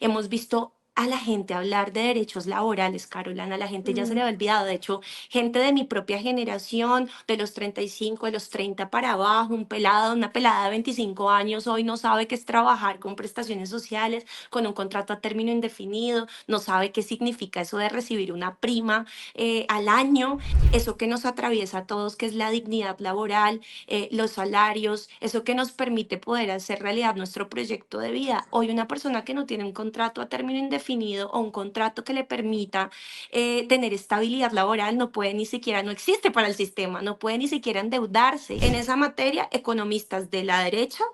hemos visto a la gente hablar de derechos laborales, Carolina, a la gente ya se le Mm, ha olvidado. De hecho, gente de mi propia generación, de los 35, de los 30 para abajo, un pelado, una pelada de 25 años hoy no sabe qué es trabajar con prestaciones sociales, con un contrato a término indefinido, no sabe qué significa eso de recibir una prima al año, eso que nos atraviesa a todos, que es la dignidad laboral, los salarios, eso que nos permite poder hacer realidad nuestro proyecto de vida. Hoy una persona que no tiene un contrato a término indefinido o un contrato que le permita tener estabilidad laboral no puede ni siquiera, no existe para el sistema, no puede ni siquiera endeudarse. En esa materia, economistas de la derecha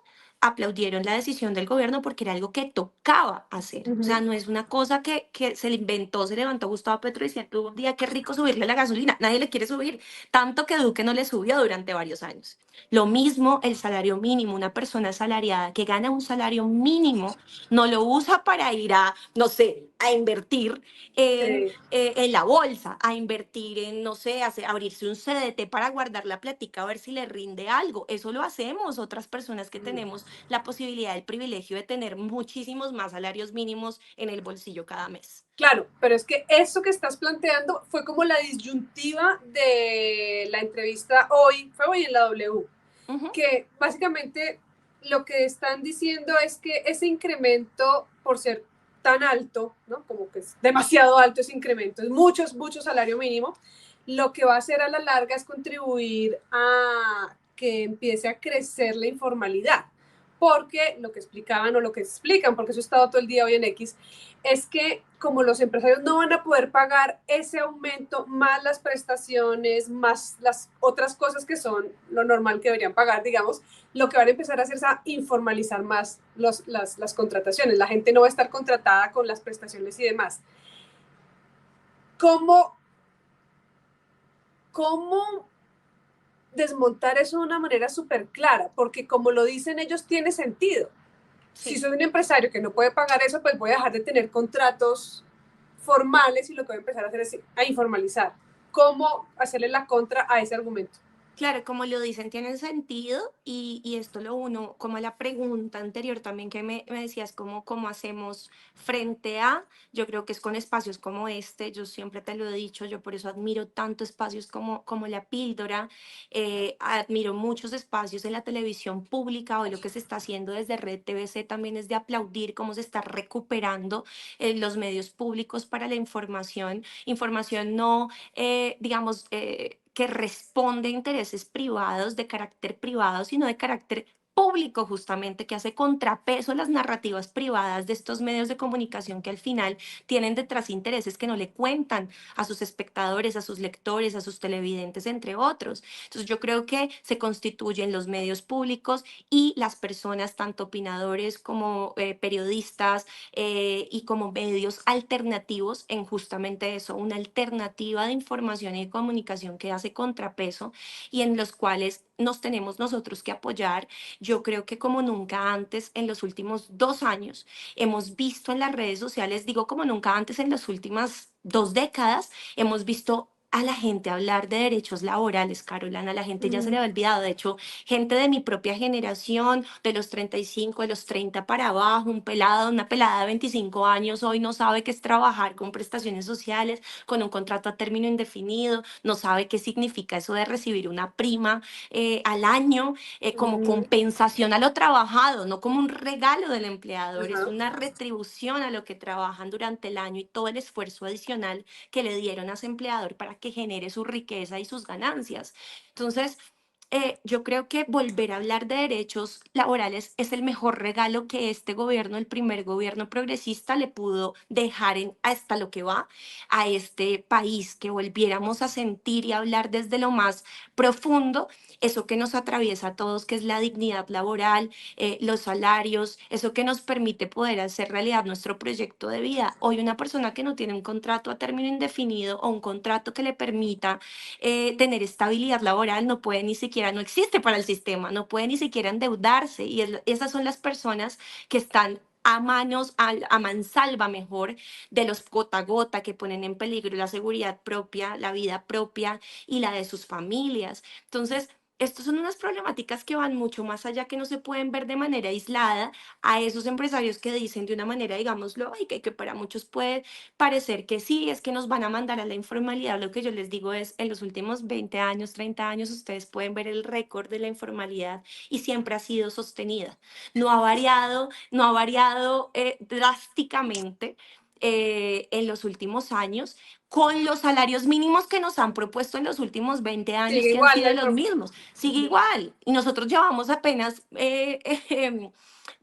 aplaudieron la decisión del gobierno porque era algo que tocaba hacer. O sea, ujú. no es una cosa que se le inventó, se levantó Gustavo Petro diciendo un día qué rico subirle la gasolina. Nadie le quiere subir, tanto que Duque no le subió durante varios años. Lo mismo el salario mínimo, una persona asalariada que gana un salario mínimo no lo usa para ir a, no sé, a invertir Sí. en la bolsa, a invertir en, no sé, abrirse un CDT para guardar la platica a ver si le rinde algo. Eso lo hacemos otras personas que tenemos la posibilidad, el privilegio de tener muchísimos más salarios mínimos en el bolsillo cada mes. Claro, pero es que eso que estás planteando fue como la disyuntiva de la entrevista hoy, fue hoy en la W, Ujú. que básicamente lo que están diciendo es que ese incremento, por ser tan alto, ¿no? Como que es demasiado alto ese incremento, es mucho salario mínimo, lo que va a hacer a la larga es contribuir a que empiece a crecer la informalidad. Porque lo que explicaban o lo que explican, porque eso he estado todo el día hoy en X, es que como los empresarios no van a poder pagar ese aumento, más las prestaciones, más las otras cosas que son lo normal que deberían pagar, digamos, lo que van a empezar a hacer es a informalizar más las contrataciones. La gente no va a estar contratada con las prestaciones y demás. ¿Cómo, cómo desmontar eso de una manera súper clara? Porque como lo dicen ellos, tiene sentido. Si Sí. soy un empresario que no puede pagar eso, pues voy a dejar de tener contratos formales y lo que voy a empezar a hacer es a informalizar. ¿Cómo hacerle la contra a ese argumento? Claro, como lo dicen, tienen sentido y esto lo uno, como la pregunta anterior también que me decías, cómo hacemos frente a, yo creo que es con espacios como este, yo siempre te lo he dicho, yo por eso admiro tanto espacios como La Píldora, admiro muchos espacios en la televisión pública, hoy lo que se está haciendo desde Red TVC también es de aplaudir cómo se está recuperando los medios públicos para la información no digamos, que responde a intereses privados, de carácter privado, sino de carácter público justamente, que hace contrapeso a las narrativas privadas de estos medios de comunicación que al final tienen detrás intereses que no le cuentan a sus espectadores, a sus lectores, a sus televidentes, entre otros. Entonces yo creo que se constituyen los medios públicos y las personas, tanto opinadores como periodistas, y como medios alternativos en justamente eso, una alternativa de información y de comunicación que hace contrapeso y en los cuales nos tenemos nosotros que apoyar. Yo creo que como nunca antes en los últimos 2 años hemos visto en las redes sociales, digo como nunca antes en las últimas 2 décadas, hemos visto a la gente hablar de derechos laborales, Carolina, a la gente ya se le Mm, ha olvidado. De hecho, gente de mi propia generación, de los 35, de los 30 para abajo, un pelado, una pelada de 25 años, hoy no sabe qué es trabajar con prestaciones sociales, con un contrato a término indefinido, no sabe qué significa eso de recibir una prima al año como mm, compensación a lo trabajado, no como un regalo del empleador, es ajá. una retribución a lo que trabajan durante el año y todo el esfuerzo adicional que le dieron a ese empleador para que genere su riqueza y sus ganancias. Entonces, yo creo que volver a hablar de derechos laborales es el mejor regalo que este gobierno, el primer gobierno progresista, le pudo dejar hasta lo que va a este país, que volviéramos a sentir y hablar desde lo más profundo, eso que nos atraviesa a todos, que es la dignidad laboral, los salarios, eso que nos permite poder hacer realidad nuestro proyecto de vida. Hoy una persona que no tiene un contrato a término indefinido o un contrato que le permita tener estabilidad laboral, no puede ni siquiera, no existe para el sistema, no puede ni siquiera endeudarse. Y esas son las personas que están a manos, a mansalva mejor, de los gota a gota que ponen en peligro la seguridad propia, la vida propia y la de sus familias. Entonces, Estos son unas problemáticas que van mucho más allá, que no se pueden ver de manera aislada a esos empresarios que dicen de una manera, digámoslo, y que para muchos puede parecer que sí, es que nos van a mandar a la informalidad. Lo que yo les digo es, en los últimos 20 años, 30 años, ustedes pueden ver el récord de la informalidad y siempre ha sido sostenida. No ha variado drásticamente en los últimos años, con los salarios mínimos que nos han propuesto en los últimos 20 años, Sigue que han igual sido la los información. mismos. Sigue igual. Y nosotros llevamos apenas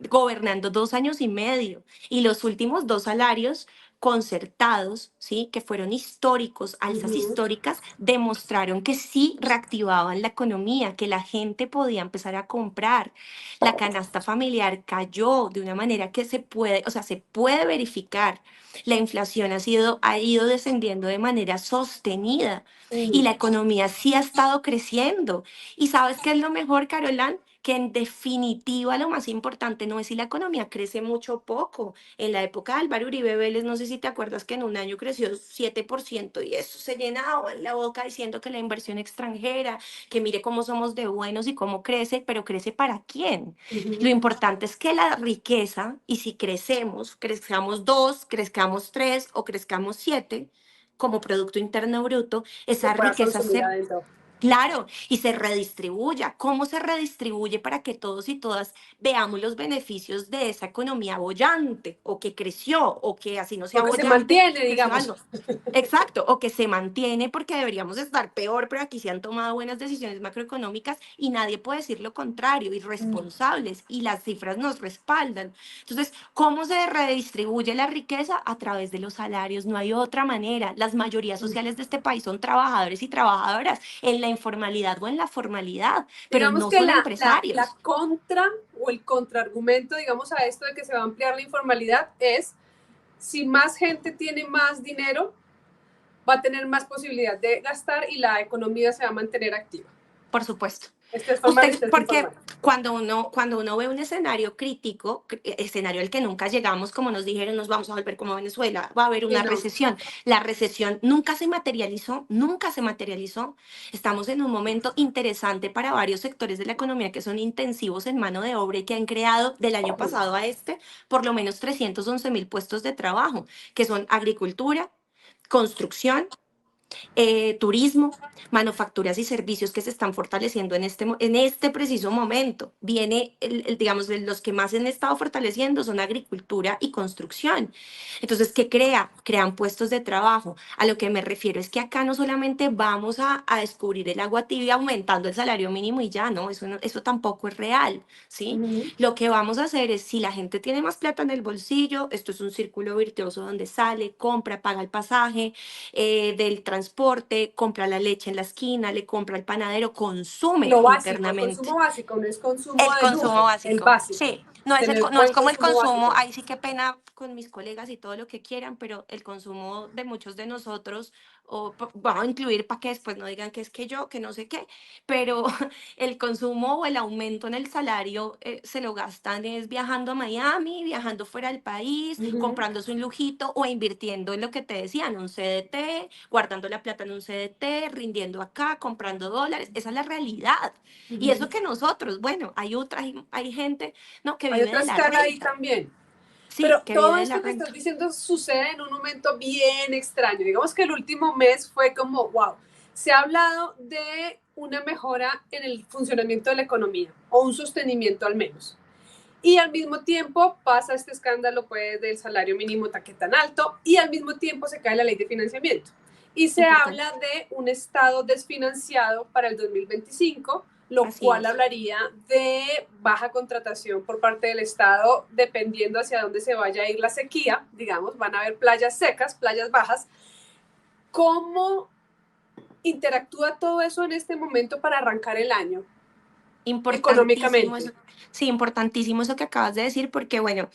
gobernando 2 años y medio. Y los últimos dos salarios concertados, ¿sí? Que fueron históricos, alzas Ujú. históricas, demostraron que sí reactivaban la economía, que la gente podía empezar a comprar. La canasta familiar cayó de una manera que se puede, o sea, se puede verificar. La inflación ha ido descendiendo de manera sostenida y Ujú. la economía sí ha estado creciendo. ¿Y sabes qué es lo mejor, Carolán? Que en definitiva lo más importante no es si la economía crece mucho o poco. En la época de Álvaro Uribe Vélez, no sé si te acuerdas que en un año creció 7% y eso se llenaba en la boca diciendo que la inversión extranjera, que mire cómo somos de buenos y cómo crece, pero crece para quién. Lo Ujú. importante es que la riqueza, y si crecemos, crezcamos 2, crezcamos 3 o crezcamos 7 como Producto Interno Bruto, Se esa pueda riqueza consumir se adentro. claro, y se redistribuya. ¿Cómo se redistribuye para que todos y todas veamos los beneficios de esa economía boyante, o que creció, o que así no Lo sea que se boyante, mantiene, creció digamos. algo? Exacto, o que se mantiene porque deberíamos estar peor, pero aquí se han tomado buenas decisiones macroeconómicas y nadie puede decir lo contrario, irresponsables, y las cifras nos respaldan. Entonces, ¿cómo se redistribuye la riqueza? A través de los salarios, no hay otra manera. Las mayorías sociales de este país son trabajadores y trabajadoras en la informalidad o en la formalidad, pero Digamos no que son la empresarios. contra o el contraargumento, digamos, a esto de que se va a ampliar la informalidad es si más gente tiene más dinero, va a tener más posibilidad de gastar y la economía se va a mantener activa. Por supuesto. Este es formal y Usted, este es porque informal. cuando uno ve un escenario crítico, escenario al que nunca llegamos, como nos dijeron, nos vamos a volver como Venezuela, va a haber Sí, una no. recesión. La recesión nunca se materializó, nunca se materializó. Estamos en un momento interesante para varios sectores de la economía que son intensivos en mano de obra y que han creado del año pasado a este por lo menos 311.000 puestos de trabajo, que son agricultura, construcción, turismo, manufacturas y servicios que se están fortaleciendo en este preciso momento. Viene, digamos, los que más se han estado fortaleciendo son agricultura y construcción. Entonces, ¿qué crea? Crean puestos de trabajo. A lo que me refiero es que acá no solamente vamos a descubrir el agua tibia aumentando el salario mínimo y ya, no, eso tampoco es real, ¿sí? Ujú. Lo que vamos a hacer es, si la gente tiene más plata en el bolsillo, esto es un círculo virtuoso donde sale, compra, paga el pasaje, del transporte, compra la leche en la esquina, le compra al panadero, consume Lo básico, el internamente. consumo básico, no es consumo El de consumo lujo, el básico, básico. sí. No es, Tener no es buen como el consumo consumo, básico. ahí sí que pena con mis colegas y todo lo que quieran, pero el consumo de muchos de nosotros, o vamos a incluir para que después no digan que es que yo, que no sé qué, pero el consumo o el aumento en el salario se lo gastan es viajando a Miami, viajando fuera del país, Ujú. comprándose un lujito o invirtiendo en lo que te decían, un CDT, guardando la plata en un CDT, rindiendo acá, comprando dólares. Esa es la realidad. Y eso Ujú. que nosotros, bueno, hay gente, ¿no? Que Hay vive otra de la escala ahí renta. también. Sí, Pero que vive todo de la esto que renta. estás diciendo sucede en un momento bien extraño. Digamos que el último mes fue como, wow, se ha hablado de una mejora en el funcionamiento de la economía, o un sostenimiento al menos. Y al mismo tiempo pasa este escándalo pues, del salario mínimo que tan alto, y al mismo tiempo se cae la ley de financiamiento. Y se Importante. habla de un Estado desfinanciado para el 2025, lo Así cual es. hablaría de baja contratación por parte del Estado, dependiendo hacia dónde se vaya a ir la sequía, digamos, van a haber playas secas, playas bajas. ¿Cómo interactúa todo eso en este momento para arrancar el año? Importantísimo eso. económicamente. Sí, importantísimo eso que acabas de decir, porque bueno,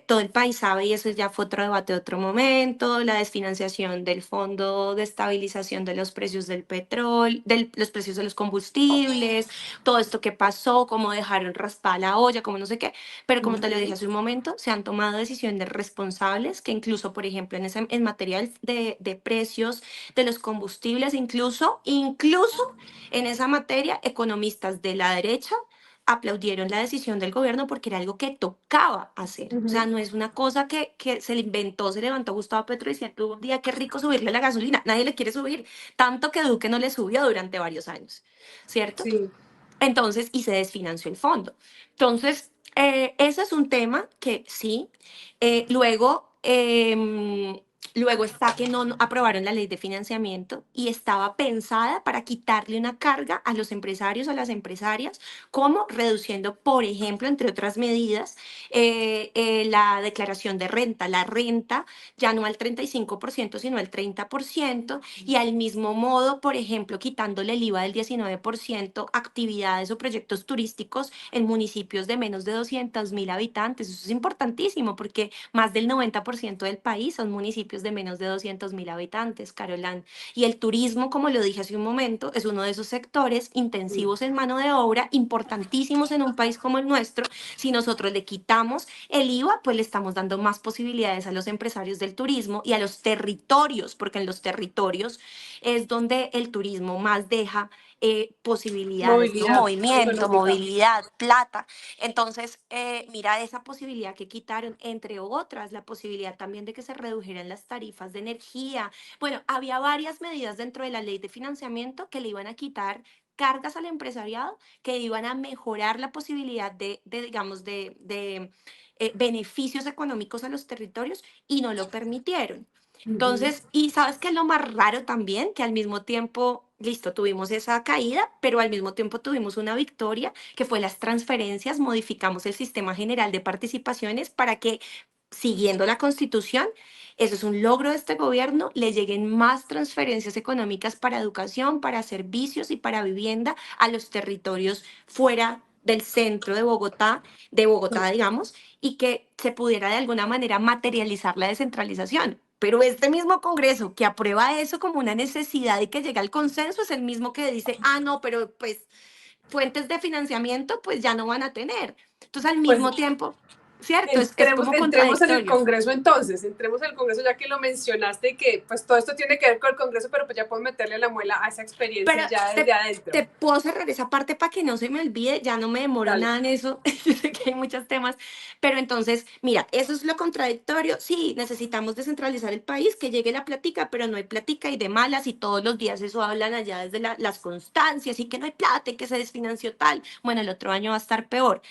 todo el país sabe, y eso ya fue otro debate de otro momento, la desfinanciación del Fondo de Estabilización de los Precios del Petróleo, de los precios de los combustibles, todo esto que pasó, cómo dejaron raspada la olla, como no sé qué, pero como te lo dije Ujú, hace un momento, se han tomado decisiones responsables que incluso, por ejemplo, en materia de precios de los combustibles, incluso en esa materia, economistas de la derecha aplaudieron la decisión del gobierno porque era algo que tocaba hacer. O sea, ujú. no es una cosa que se le inventó, se levantó Gustavo Petro y decía, tú un día qué rico subirle la gasolina. Nadie le quiere subir, tanto que Duque no le subió durante varios años, ¿cierto? Sí. Entonces, y se desfinanció el fondo. Entonces, ese es un tema que sí. Luego está que no aprobaron la ley de financiamiento y estaba pensada para quitarle una carga a los empresarios, a las empresarias, como reduciendo, por ejemplo, entre otras medidas, la declaración de renta. La renta ya no al 35%, sino al 30%, y al mismo modo, por ejemplo, quitándole el IVA del 19% a actividades o proyectos turísticos en municipios de menos de 200.000 habitantes. Eso es importantísimo porque más del 90% del país son municipios de menos de 200.000 habitantes, Carolán. Y el turismo, como lo dije hace un momento, es uno de esos sectores Sí. intensivos en mano de obra, importantísimos en un país como el nuestro. Si nosotros le quitamos el IVA, pues le estamos dando más posibilidades a los empresarios del turismo y a los territorios, porque en los territorios es donde el turismo más deja posibilidades, ¿no? Movilidad Movimiento, económica. movilidad, plata. Entonces, mira esa posibilidad que quitaron, entre otras, la posibilidad también de que se redujeran las tarifas de energía. Bueno, había varias medidas dentro de la ley de financiamiento que le iban a quitar cargas al empresariado, que iban a mejorar la posibilidad digamos, de beneficios económicos a los territorios y no lo permitieron. Ujú. Entonces, y sabes qué es lo más raro también, que al mismo tiempo, listo, tuvimos esa caída, pero al mismo tiempo tuvimos una victoria, que fue las transferencias, modificamos el sistema general de participaciones para que, siguiendo la Constitución, eso es un logro de este gobierno, le lleguen más transferencias económicas para educación, para servicios y para vivienda a los territorios fuera del centro de Bogotá, digamos, y que se pudiera de alguna manera materializar la descentralización. Pero este mismo Congreso que aprueba eso como una necesidad y que llega al consenso es el mismo que dice, ah, no, pero pues fuentes de financiamiento pues ya no van a tener. Entonces al Pues mismo tiempo, ¿cierto? Es entremos, como entremos en el contradictorio. Congreso entonces, entremos en el Congreso ya que lo mencionaste y que pues todo esto tiene que ver con el Congreso, pero pues ya puedo meterle la muela a esa Pero experiencia ya desde te, adentro. te puedo cerrar esa parte para que no se me olvide, ya no me demoro Dale. nada en eso, yo sé que hay muchos temas, pero entonces, mira, eso es lo contradictorio, sí, necesitamos descentralizar el país, que llegue la plática, pero no hay plática y de malas y todos los días eso hablan allá desde las constancias y que no hay plata y que se desfinanció tal, bueno, el otro año va a estar peor.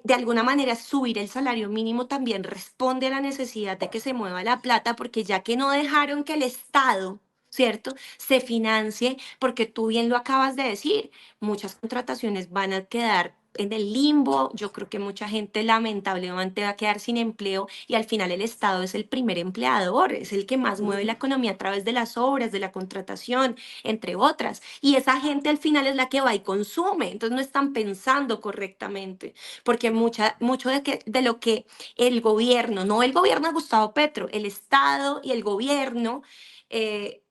De alguna manera subir el salario mínimo también responde a la necesidad de que se mueva la plata, porque ya que no dejaron que el Estado, ¿cierto?, se financie, porque tú bien lo acabas de decir, muchas contrataciones van a quedar en el limbo, yo creo que mucha gente lamentablemente va a quedar sin empleo y al final el Estado es el primer empleador, es el que más mueve la Ujú. economía a través de las obras, de la contratación, entre otras. Y esa gente al final es la que va y consume, entonces no están pensando correctamente porque mucho de lo que el gobierno, no el gobierno de Gustavo Petro, el Estado y el gobierno, eh,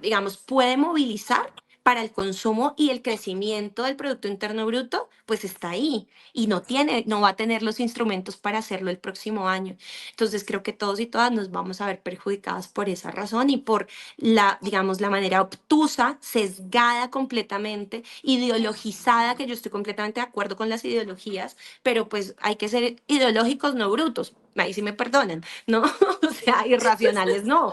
digamos, puede movilizar para el consumo y el crecimiento del Producto Interno Bruto, pues está ahí y no va a tener los instrumentos para hacerlo el próximo año. Entonces creo que todos y todas nos vamos a ver perjudicadas por esa razón y por digamos, la manera obtusa, sesgada completamente, ideologizada, que yo estoy completamente de acuerdo con las ideologías, pero pues hay que ser ideológicos, no brutos. Ahí sí me perdonan, ¿no? O sea, irracionales, no.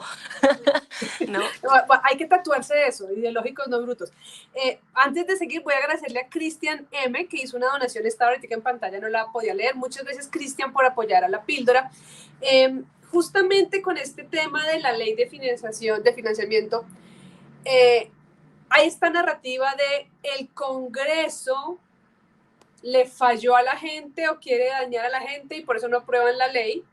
¿No? Hay que tatuarse eso, ideológicos no brutos. Antes de seguir, voy a agradecerle a Cristian M, que hizo una donación, está ahorita en pantalla, no la podía leer. Muchas gracias, Cristian, por apoyar a la píldora. Justamente con este tema de la ley de financiación, de financiamiento, hay esta narrativa de el Congreso le falló a la gente o quiere dañar a la gente y por eso no aprueban la ley.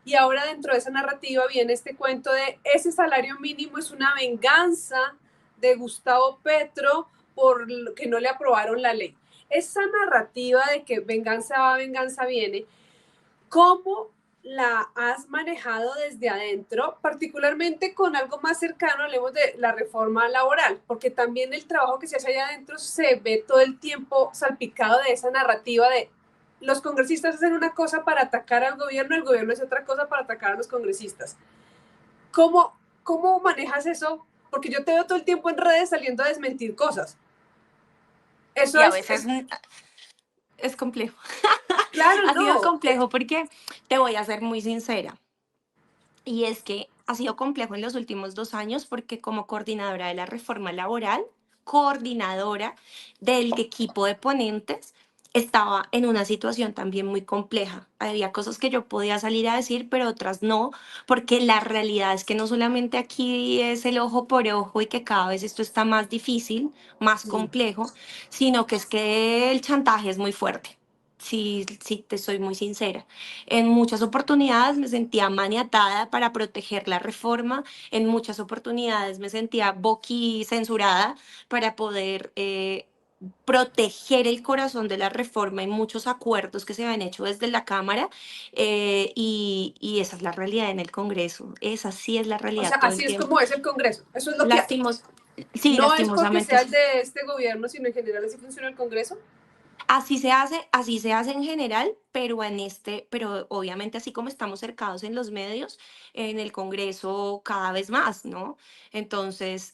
Y ahora dentro de esa narrativa viene este cuento de ese salario mínimo es una venganza de Gustavo Petro por que no le aprobaron la ley. esa narrativa de que venganza va, venganza viene, ¿cómo la has manejado desde adentro, particularmente con algo más cercano, hablemos de la reforma laboral, porque también el trabajo que se hace allá adentro se ve todo el tiempo salpicado de esa narrativa de los congresistas hacen una cosa para atacar al gobierno, el gobierno hace otra cosa para atacar a los congresistas. ¿Cómo manejas eso? Porque yo te veo todo el tiempo en redes saliendo a desmentir cosas. Eso Y a es, veces es complejo. claro, Ha sido no. complejo porque te voy a ser muy sincera. Y es que ha sido complejo en los últimos 2 años porque como coordinadora de la reforma laboral, coordinadora del equipo de ponentes, estaba en una situación también muy compleja. Había cosas que yo podía salir a decir, pero otras no, porque la realidad es que no solamente aquí es el ojo por ojo y que cada vez esto está más difícil, más complejo, sino que es que el chantaje es muy fuerte. Sí, sí, te soy muy sincera. En muchas oportunidades me sentía maniatada para proteger la reforma, en muchas oportunidades me sentía boqui censurada para poder proteger el corazón de la reforma y muchos acuerdos que se han hecho desde la Cámara y esa es la realidad en el Congreso, esa sí es la O sea, realidad todo el así es tiempo. como es el Congreso. Eso es lo que hay. Lastimos, sí, No es porque lastimosamente sea el sí. de este gobierno, sino en general así funciona el Congreso. Así se hace en general, pero pero obviamente así como estamos cercados en los medios, en el Congreso cada vez más, ¿no? Entonces,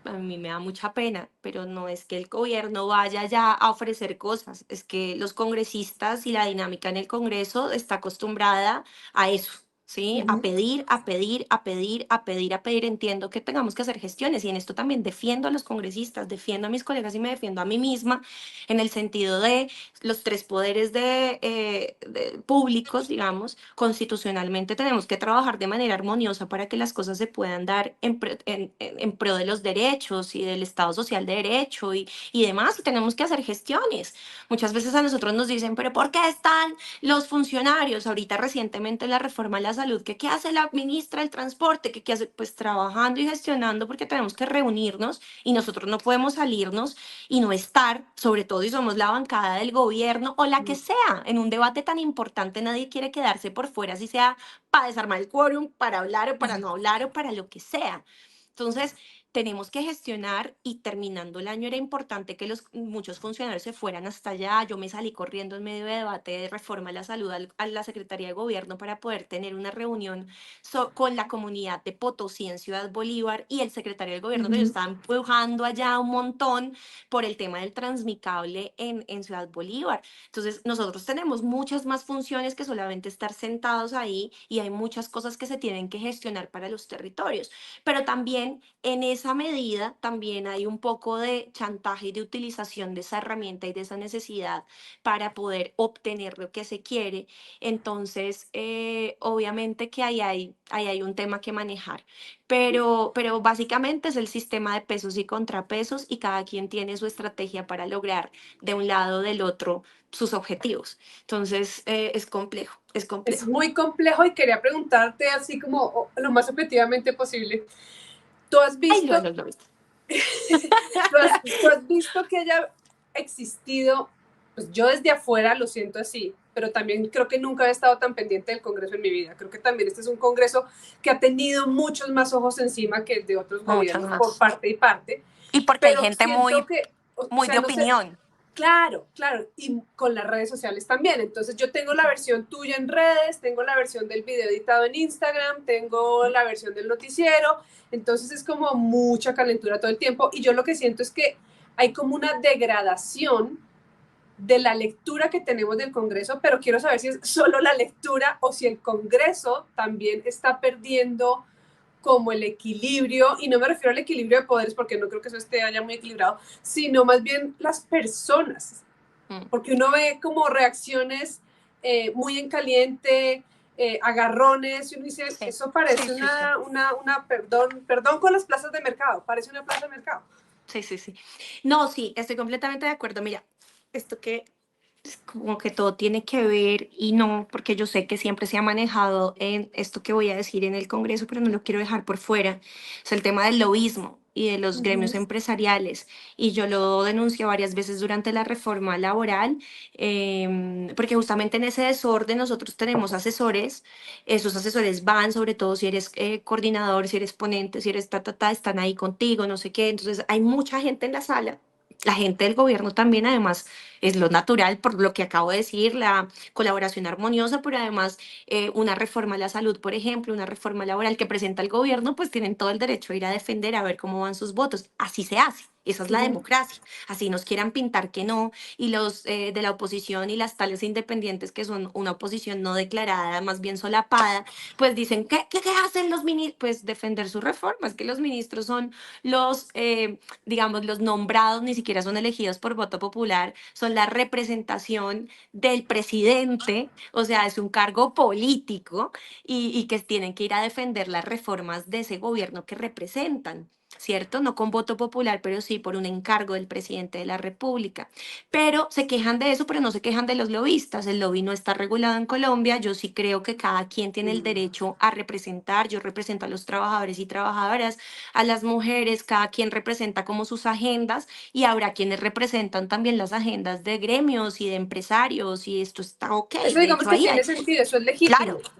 a mí me da mucha pena, pero no es que el gobierno vaya ya a ofrecer cosas, es que los congresistas y la dinámica en el Congreso está acostumbrada a eso. ¿Sí? A Ujú. pedir, a pedir, a pedir, a pedir, a pedir. Entiendo que tengamos que hacer gestiones y en esto también defiendo a los congresistas, defiendo a mis colegas y me defiendo a mí misma en el sentido de los tres poderes públicos, digamos, constitucionalmente tenemos que trabajar de manera armoniosa para que las cosas se puedan dar en pro de los derechos y del Estado social de derecho y demás, y tenemos que hacer gestiones. Muchas veces a nosotros nos dicen, pero ¿por qué están los funcionarios? Ahorita recientemente la reforma a la salud, ¿qué hace la ministra del Transporte? ¿Qué hace? Pues trabajando y gestionando porque tenemos que reunirnos y nosotros no podemos salirnos y no estar, sobre todo si somos la bancada del gobierno o la que sea, en un debate tan importante nadie quiere quedarse por fuera, si sea para desarmar el quórum, para hablar o para no hablar o para lo que sea. Entonces, tenemos que gestionar y terminando el año era importante que muchos funcionarios se fueran hasta allá. Yo me salí corriendo en medio de debate de reforma a la salud a la Secretaría de Gobierno para poder tener una reunión con la comunidad de Potosí en Ciudad Bolívar y el secretario de Gobierno que yo Ujú. estaba empujando allá un montón por el tema del transmicable en Ciudad Bolívar. Entonces, nosotros tenemos muchas más funciones que solamente estar sentados ahí y hay muchas cosas que se tienen que gestionar para los territorios. Pero también en esa medida, también hay un poco de chantaje y de utilización de esa herramienta y de esa necesidad para poder obtener lo que se quiere. Entonces, obviamente que ahí hay un tema que manejar, pero básicamente es el sistema de pesos y contrapesos y cada quien tiene su estrategia para lograr de un lado o del otro sus objetivos. Entonces, es complejo, es Es complejo. muy complejo y quería preguntarte así como lo más objetivamente posible. ¿Tú has Ay, visto, lo viste. tú has visto que haya existido, pues yo desde afuera lo siento así, pero también creo que nunca he estado tan pendiente del Congreso en mi vida. Creo que también este es un Congreso que ha tenido muchos más ojos encima que el de otros Muchas gobiernos por más. parte y parte, Y porque hay pero gente siento que, o muy sea, de no sé, opinión. claro, claro, y con las redes sociales también. Entonces yo tengo la versión tuya en redes, tengo la versión del video editado en Instagram, tengo la versión del noticiero, entonces es como mucha calentura todo el tiempo y yo lo que siento es que hay como una degradación de la lectura que tenemos del Congreso, pero quiero saber si es solo la lectura o si el Congreso también está perdiendo como el equilibrio, y no me refiero al equilibrio de poderes porque no creo que eso esté allá muy equilibrado, sino más bien las personas, Mm, porque uno ve como reacciones muy en caliente, agarrones, y uno dice, sí, eso sí, parece sí, sí, perdón con las plazas de mercado, parece una plaza de mercado. sí, sí, sí. No, sí, estoy completamente de acuerdo. Mira, esto que es como que todo tiene que ver y no, porque yo sé que siempre se ha manejado en esto que voy a decir en el Congreso, pero no lo quiero dejar por fuera. Es el tema del lobismo. y de los gremios Ujú. empresariales. Y yo lo denuncié varias veces durante la reforma laboral, porque justamente en ese desorden nosotros tenemos asesores, esos asesores van, sobre todo si eres coordinador, si eres ponente, si eres están ahí contigo, no sé qué. Entonces hay mucha gente en la sala. La gente del gobierno también, además, es lo natural, por lo que acabo de decir, la colaboración armoniosa, pero además una reforma a la salud, por ejemplo, una reforma laboral que presenta el gobierno, pues tienen todo el derecho a ir a defender, a ver cómo van sus votos. Así se hace. Esa es la Ujú. democracia. Así nos quieran pintar que no, y los de la oposición y las tales independientes que son una oposición no declarada, más bien solapada, pues dicen, ¿qué hacen los ministros? Pues defender sus reformas, que los ministros son los, digamos, los nombrados, ni siquiera son elegidos por voto popular, son la representación del presidente, o sea, es un cargo político y que tienen que ir a defender las reformas de ese gobierno que representan. ¿Cierto? No con voto popular, pero sí por un encargo del presidente de la República. Pero se quejan de eso, pero no se quejan de los lobistas. El lobby no está regulado en Colombia. Yo sí creo que cada quien tiene el derecho a representar. Yo represento a los trabajadores y trabajadoras, a las mujeres, cada quien representa como sus agendas y habrá quienes representan también las agendas de gremios y de empresarios y esto está ok. Eso De digamos hecho, que ahí tiene hay, sentido, eso es claro, legítimo.